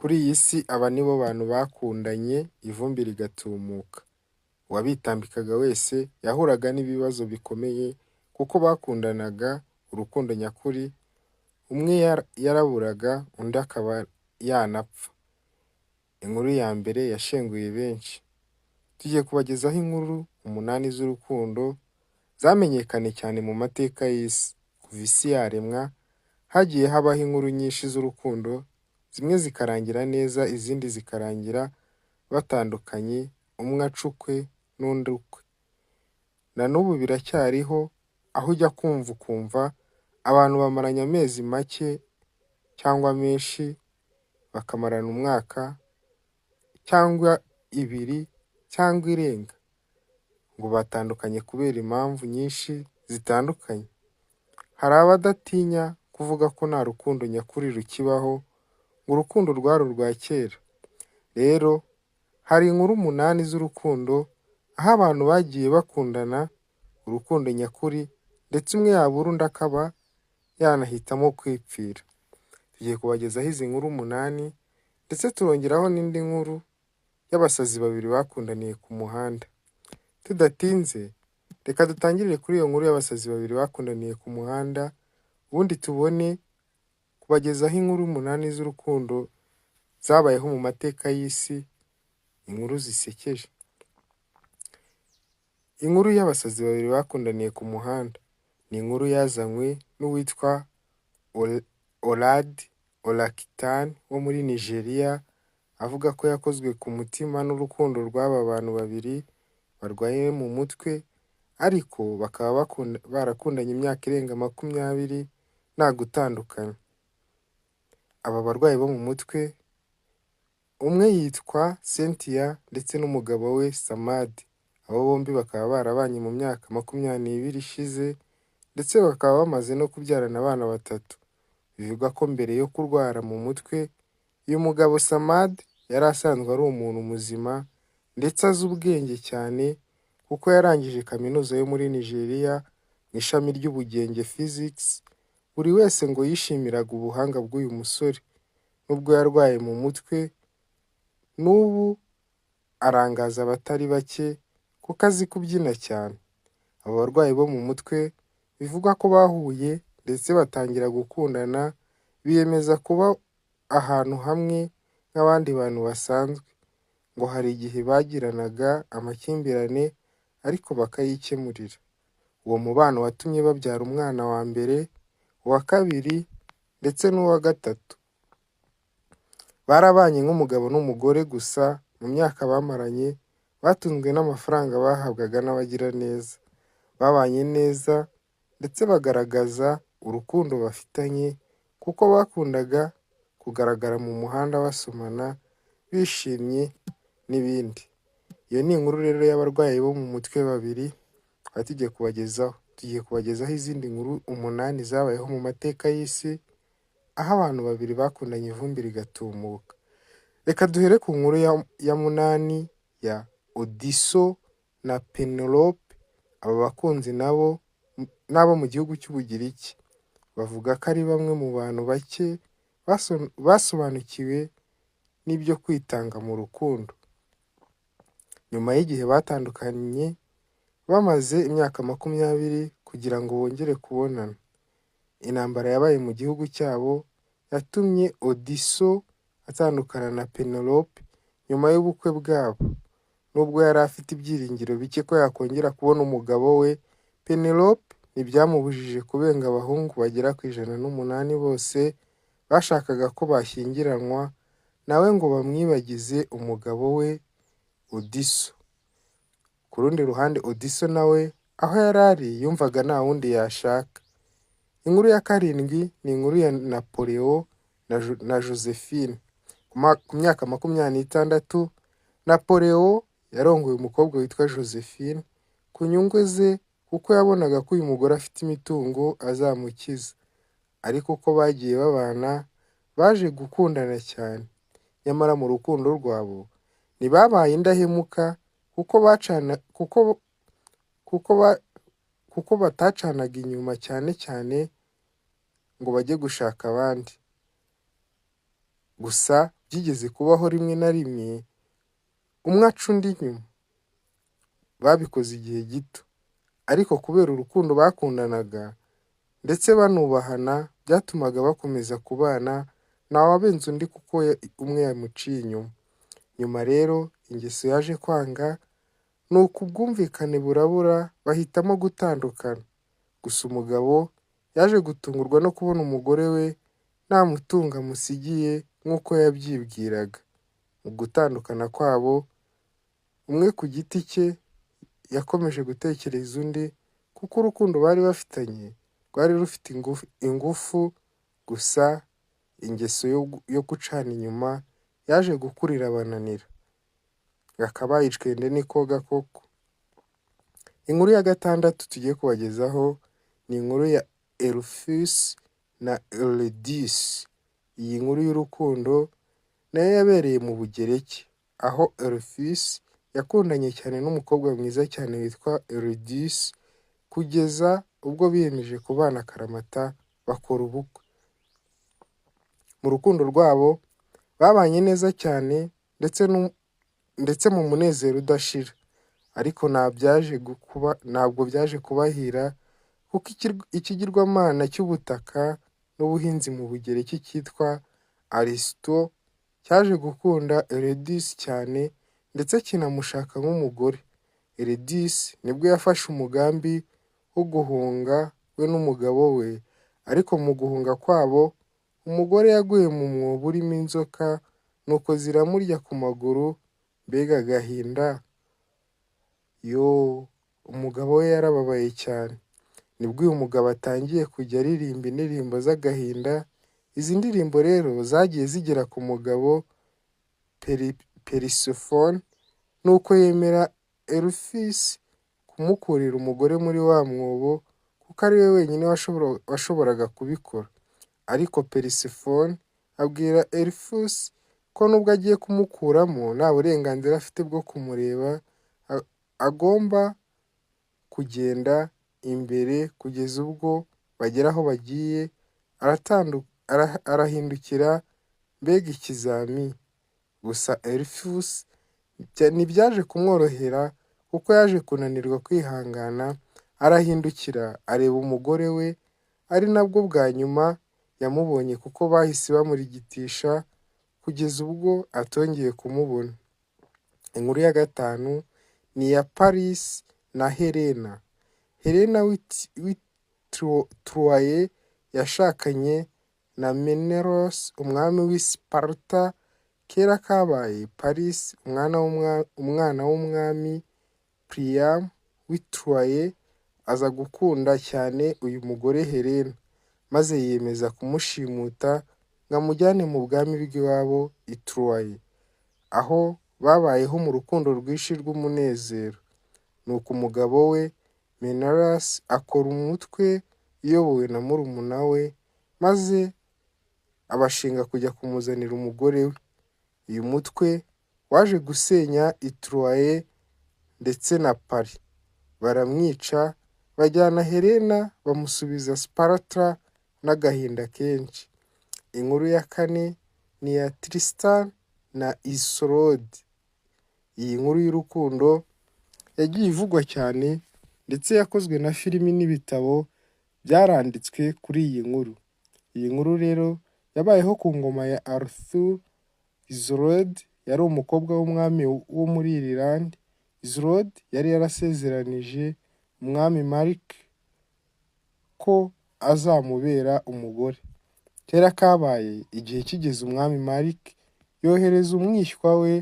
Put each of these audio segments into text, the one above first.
Kuri iyi si aba ni bo bantu bakundanye ivumbi rigatumuka. Uwabitambikaga wese yahuraga n'ibibazo bikomeye kuko bakundanaga urukundo nyakuri, umwe yaraburaga undi akaba yanapfa. Inkuru ya mbere yashenguye benshi. Tugiye kubagezaho inkuru 8 z'urukundo zamenyekanye cyane mu mateka y'isi. Kuva isi yaremwa hagiye habaho inkuru nyinshi z'urukundo, zimwe zikarangira neza izindi zikarangira batandukanye, umwe acukwe n'undi ukwe. Na n'ubu biracyariho, aho ujya kumva ukumva abantu bamaranye amezi make cyangwa menshi, bakamarana umwaka cyangwa 2 cyangwa irenga, ngo batandukanye kubera impamvu nyinshi zitandukanye. Hari abadatinya kuvuga ko nta rukundo nyakuri rukibaho, ngo urukundo rwari urwa kera. Rero hari inkuru 8 z'urukundo, aho abantu bagiye bakundana urukundo nyakuri, ndetse umwe yabura undi akaba yanahitamo kwipfira. Tugiye kubagezaho izi nkuru 8, ndetse turongeraho n'indi nkuru y'abasazi 2 bakundaniye ku muhanda. Tudatinze, reka dutangirire kuri iyo nkuru y'abasazi 2 bakundaniye ku muhanda, ubundi tubone kubagezaho inkuru 8 z'urukundo zabayeho mu mateka y'isi, inkuru zisekeje. Inkuru y'abasazi 2 bakundaniye ku muhanda ni inkuru yazanywe n'uwitwa Olad Olakitan wo muri Nigeria, avuga ko yakozwe ku mutima n'urukundo rw'aba bantu 2 barwaye mu mutwe, ariko bakaba barakundanye imyaka irenga 20 nta gutandukana. Aba barwayi bo mu mutwe, umwe yitwa Cynthia ndetse n'umugabo we Samad. Abo bombi bakaba barabanye mu myaka 20 ishize, ndetse bakaba bamaze no kubyarana abana 3. Bivugwa ko mbere yo kurwara mu mutwe, uyu mugabo Samad yari asanzwe ari umuntu muzima ndetse azi ubwenge cyane, kuko yarangije kaminuza yo muri Nigeria mu ishami ry'ubugenge physics. Buri wese ngo yishimiraga ubuhanga bw'uyu musore. Nubwo yarwaye mu mutwe, n'ubu arangaza abatari bake kuko azi kubyina cyane. Abo barwayi bo mu mutwe bivugwa ko bahuye ndetse batangira gukundana, biyemeza kuba ahantu hamwe nk'abandi bantu basanzwe. Ngo hari igihe bagiranaga amakimbirane ariko bakayikemurira. Uwo mubano watumye babyara umwana wa mbere, uwa kabiri ndetse n'uwa gatatu. Barabanye nk'umugabo n'umugore gusa mu myaka bamaranye, batunzwe n'amafaranga bahabwaga n'abagira neza. Babanye neza ndetse bagaragaza urukundo bafitanye, kuko bakundaga kugaragara mu muhanda basomana, bishimye n'ibindi. Iyo ni inkuru rero y'abarwayi bo mu mutwe 2 twari tugiye kubagezaho. Tugiye kubagezaho izindi nkuru 8 zabayeho mu mateka y'isi, aho abantu 2 bakundanye ivumbi rigatumuka. Reka duhere ku nkuru ya 8 ya Odiso na Penelope. Aba bakunzi nabo n'abo mu gihugu cy'Ubugiriki. Bavuga ko ari bamwe mu bantu bake basobanukiwe n'ibyo kwitanga mu rukundo. Nyuma y'igihe batandukanye bamaze imyaka 20 kugira ngo bongere kubonana, intambara yabaye mu gihugu cyabo yatumye Odiso atandukana na Penelope nyuma y'ubukwe bwabo. Nubwo yari afite ibyiringiro bike ko yakongera kubona umugabo we, Penelope ntibyamubujije kubenga abahungu bagera ku 108 bose bashakaga ko bashyingiranwa nawe ngo bamwibagize umugabo we Odiso. Ku rundi ruhande, Odiso nawe aho yari ari yumvaga nta wundi yashaka. Inkuru ya 7 ni inkuru ya Napoleon na Josephine. Ku myaka 26, Napoleon yarongoye umukobwa witwa Josephine ku nyungu ze, kuko yabonaga ko uyu mugore afite imitungo azamukiza. Ariko uko bagiye babana baje gukundana cyane. Nyamara mu rukundo rwabo ntibabaye indahemuka, kuko batacanaga inyuma cyane ngo bajye gushaka abandi. Gusa byigeze kubaho rimwe na rimwe, umwe aca undi inyuma. Babikoze igihe gito, ariko kubera urukundo bakundanaga ndetse banubahana, byatumaga bakomeza kubana, ntawabenze undi kuko umwe yamuciye inyuma. Nyuma rero ingeso yaje kwanga, nuko ubwumvikane burabura, bahitamo gutandukana. Gusa umugabo yaje gutungurwa no kubona umugore we nta mutungo amusigiye nk'uko yabyibwiraga. Mu gutandukana kwabo, umwe ku giti cye yakomeje gutekereza undi, kuko urukundo bari bafitanye rwari rufite ingufu. Gusa ingeso yo gucana inyuma yaje gukurira bananira. Gakabaye icwende n'ikoga koko. Inkuru ya gatandatu tugiye kubagezaho ni inkuru ya Orpheus na Eurydice. Iyi nkuru y'urukundo nayo yabereye mu Bugereki, aho Orpheus yakundanye cyane n'umukobwa mwiza cyane witwa Eurydice, kugeza ubwo biyemeje kubana akaramata bakora ubukwe. Mu rukundo rwabo babanye neza cyane ndetse mu munezero udashira. Ariko ntabwo byaje kubahira, kuko ikigirwamana cy'ubutaka n'ubuhinzi mu Bugereki cyitwa Aristo cyaje gukunda Eurydice cyane ndetse kinamushaka nk'umugore. Eurydice nibwo yafashe umugambi wo guhunga we n'umugabo we, ariko mu guhunga kwabo umugore yaguye mu mwobo urimo inzoka, nuko ziramurya ku maguru. Mbega agahinda! Umugabo we yarababaye cyane. Nibwo uyu mugabo atangiye kujya aririmba indirimbo z'agahinda. Izi ndirimbo rero zagiye zigera ku mugabo Persephone, nuko yemera Orpheus kumukurira umugore muri wa mwobo, kuko ari we wenyine washoboraga kubikora. Ariko Persephone abwira Orpheus ko nubwo agiye kumukuramo nta burenganzira afite bwo kumureba, agomba kugenda imbere kugeza ubwo bagera aho bagiye. Arahindukira, mbega ikizami! Gusa Orpheus ntibyaje kumworohera, kuko yaje kunanirwa kwihangana. Arahindukira areba umugore we, ari nabwo bwa nyuma yamubonye, kuko bahise bamurigitisha kugeza ubwo atongeye kumubona. Inkuru ya gatanu ni iya Paris na Helena. Helena w'i Troye yashakanye na Menelaus umwami w'i Sparta. Kera kabaye, Paris umwana w'umwami Priam w'i Troye aza gukunda cyane uyu mugore Helena, maze yiyemeza kumushimuta ngo amujyane mu bwami bw'iwabo i Troye, aho babayeho mu rukundo rwinshi rw'umunezero. Nuko umugabo we Menelaus akora umutwe iyobowe na murumuna we, maze abashinga kujya kumuzanira umugore we. Uyu mutwe waje gusenya i Troye ndetse na Paris. Baramwica, bajyana Helena bamusubiza Sparta n'agahinda kenshi. Inkuru ya kane ni iya Tristan na Isolde. Iyi nkuru y'urukundo yagiye ivugwa cyane, ndetse yakozwe na filimi n'ibitabo byaranditswe kuri iyi nkuru. Iyi nkuru rero yabayeho ku ngoma ya Arthur. Isolde yari umukobwa w'umwami wo muri Ireland. Isolde yari yarasezeranije umwami Mark ko azamubera umugore. Kera kabaye, igihe kigeze umwami Mark yohereza umwishywa we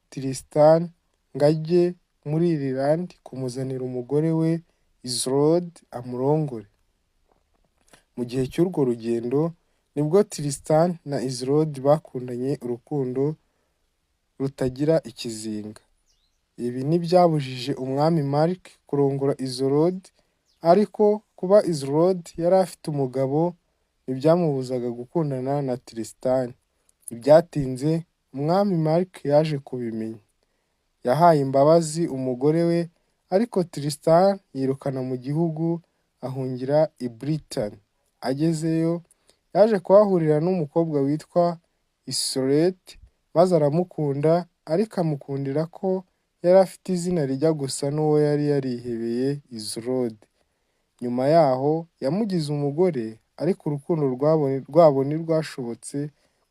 Tristan ngo ajye muri Ireland kumuzanira umugore we Isolde amurongore. Mu gihe cy'urwo rugendo nibwo Tristan na Isolde bakundanye urukundo rutagira ikizinga. Ibi ntibyabujije umwami Mark kurongora Isolde, ariko kuba Isolde yari afite umugabo ntibyamubuzaga gukundana na Tristan. Ntibyatinze umwami Mark yaje kubimenya. Yahaye imbabazi umugore we, ariko Tristan yirukana mu gihugu ahungira i Britain. Agezeyo yaje kuhahurira n'umukobwa witwa Isolde, maze aramukunda, ariko amukundira ko yari afite izina rijya gusa n'uwo yari yarihebeye Isolde. Nyuma yaho yamugize umugore, ariko urukundo rwabo ntirwashobotse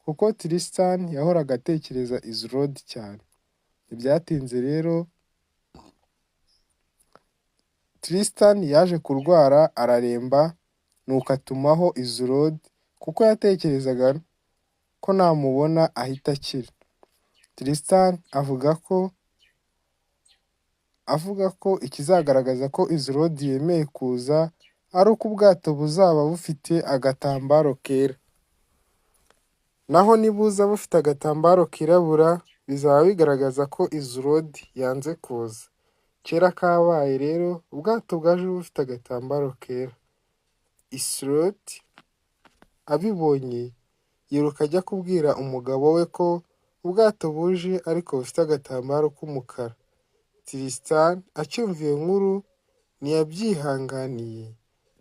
kuko Tristan yahoraga atekereza Isolde cyane. Ntibyatinze rero Tristan yaje kurwara araremba, nuko atumaho Isolde kuko yatekerezaga ko namubona ahita akira. Tristan avuga ko ikizagaragaza ko Isolde yemeye kuza ari uko ubwato buzaba bufite agatambaro kera. Naho nibuza bufite agatambaro kirabura, bizaba bigaragaza ko Isolde yanze kuza. Kera kabaye rero, ubwato bwaje bufite agatambaro kera. Isolde abibonye yiruka ajya kubwira umugabo we ko ubwato buje ariko bufite agatambaro k'umukara. Tristan acyumva iyo nkuru ntiyabyihanganiye,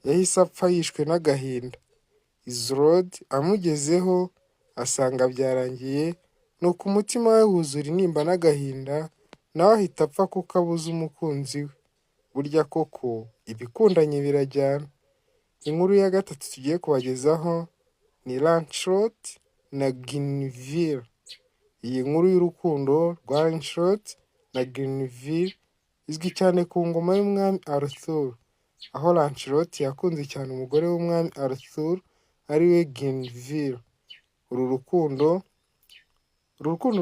yahise apfa yishwe n'agahinda. Isolde amugezeho asanga byarangiye, nuko umutima we wuzura intimba n'agahinda, nawe ahita apfa kuko abuze umukunzi we. Burya koko ibikundanye birajyana. Inkuru ya gatatu tugiye kubagezaho ni Lancelot na Guinevere. Iyi nkuru y'urukundo rwa Lancelot na Guinevere izwi cyane ku ngoma y'umwami Arthur, aho Lancelot yakunze cyane umugore w'umwami Arthur ari we Guinevere. Uru rukundo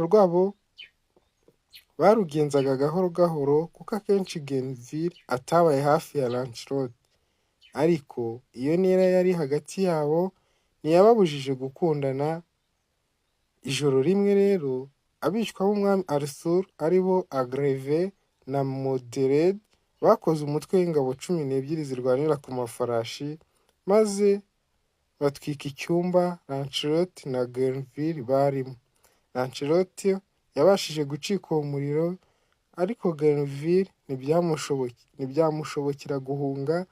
rwabo barugenzaga gahoro gahoro kuko akenshi Guinevere atabaye hafi ya Lancelot, ariko iyo ntera yari hagati yabo ntiyababujije gukundana. Ijoro rimwe rero abicwa b'umwami Arthur ari bo Agreve na Modred bakoze umutwe w'ingabo 12 zirwanira ku mafarashi, maze batwika icyumba Lancelot na Guinevere barimo. Lancelot yabashije gucika uwo muriro, ariko Guinevere ntibyamushobokera guhunga.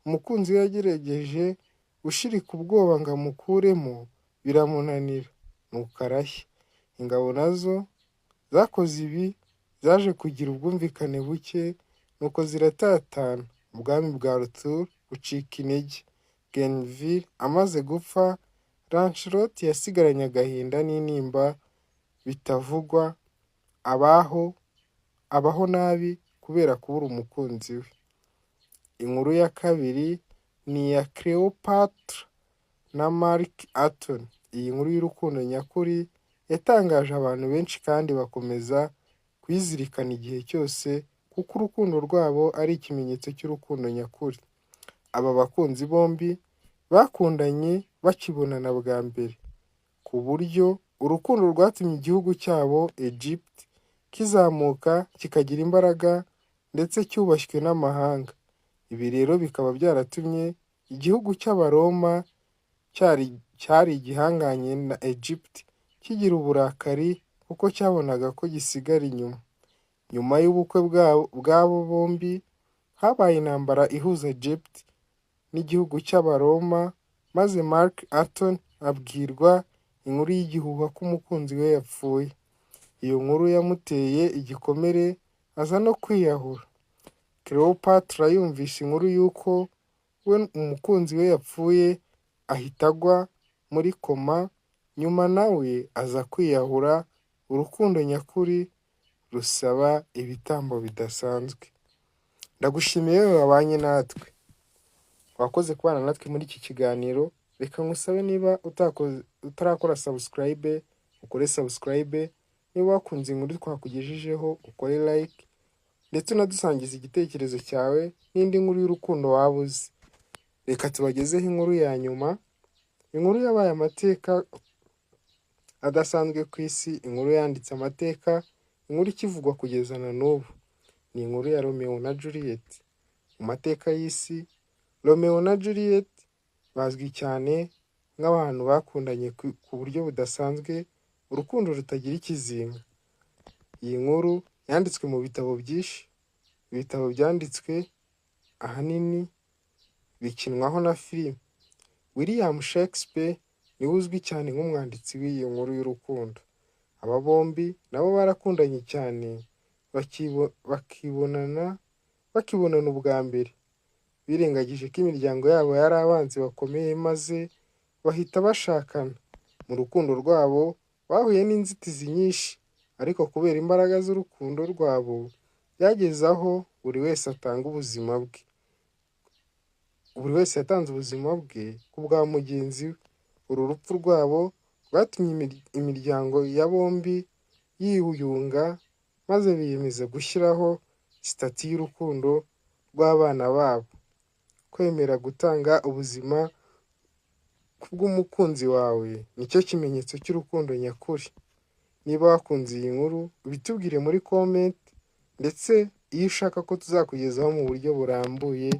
Umukunzi we yagerageje gushirika ubwoba ngo amukuremo, biramunanira, nuko arashya. Ingabo nazo zakoze ibi zaje kugira ubwumvikane buke, nuko ziratatana. Ubwami bwa Arthur bucika intege. Guinevere amaze gupfa, Lancelot yasigaranye agahinda n'intimba bitavugwa, abaho nabi kubera kubura umukunzi we. Inkuru ya kabiri ni iya Cleopatra na Mark Antony. Iyi nkuru y'urukundo nyakuri yatangaje abantu benshi kandi bakomeza kuyizirikana igihe cyose kuko urukundo rwabo ari ikimenyetso cy'urukundo nyakuri. Aba bakunzi bombi bakundanye bakibonana bwa mbere, ku buryo urukundo rwatumye igihugu cyabo Egypt kizamuka kikagira imbaraga ndetse cyubashywe n'amahanga. Ibi rero bikaba byaratumye igihugu cy'Abaroma cyari igihanganye na Egypt kigira uburakari kuko cyabonaga ko gisigara inyuma. Nyuma y'ubukwe bwabo bombi habaye intambara ihuza Egypt n'igihugu cy'Abaroma, maze Mark Antony abwirwa inkuru y'igihuha ko umukunzi we yapfuye. Iyo nkuru yamuteye igikomere aza no kwiyahura. Cleopatra yumvise inkuru y'uko umukunzi we yapfuye ahita agwa muri koma, nyuma nawe aza kwiyahura. Urukundo nyakuri rusaba ibitambo bidasanzwe. Ndagushimiye wowe wabanye natwe, wakoze kubana natwe muri iki kiganiro. Reka ngusabe niba utarakora subscribe ukore subscribe, niba wakunze inkuru twakugejejeho ukore like, ndetse unadusangiza igitekerezo cyawe n'indi nkuru y'urukundo waba uzi. Reka tubagezeho inkuru ya nyuma, inkuru yabaye amateka adasanzwe ku isi, inkuru yanditse amateka, inkuru ikivugwa kugeza na n'ubu. Ni inkuru ya Romeo na Juliet. Mu mateka y'isi, Romeo na Juliet bazwi cyane nk'abantu bakundanye ku buryo budasanzwe, urukundo rutagira ikizinga. Iyi nkuru yanditswe mu bitabo byinshi, ibitabo byanditswe ahanini bikinwaho na filime. William Shakespeare niwe uzwi cyane nk'umwanditsi w'iyi nkuru y'urukundo. Aba bombi nabo barakundanye cyane bakibonana ubwa mbere, birengagije ko imiryango yabo yari abanzi bakomeye maze bahita bashakana. Mu rukundo rwabo bahuye n'inzitizi nyinshi, ariko kubera imbaraga z'urukundo rwabo byageze aho buri wese yatanze ubuzima bwe ku bwa mugenzi we. Uru rupfu rwabo rwatumye imiryango ya bombi yiyunga, maze biyemeza gushyiraho sitati y'urukundo rw'abana babo. Kwemera gutanga ubuzima kubw'umukunzi wawe nicyo kimenyetso cy'urukundo nyakuri. Niba wakunze iyi nkuru ubitubwire muri comment, ndetse iyo ushaka ko tuzakugezaho mu buryo burambuye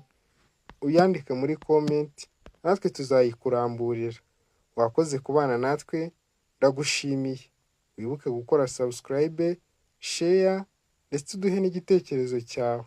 uyandike muri comment, natwe tuzayikuramburira. Wakoze kubana natwe, ndagushimiye. Wibuke gukora subscribe, share ndetse uduhe n'igitekerezo cyawe.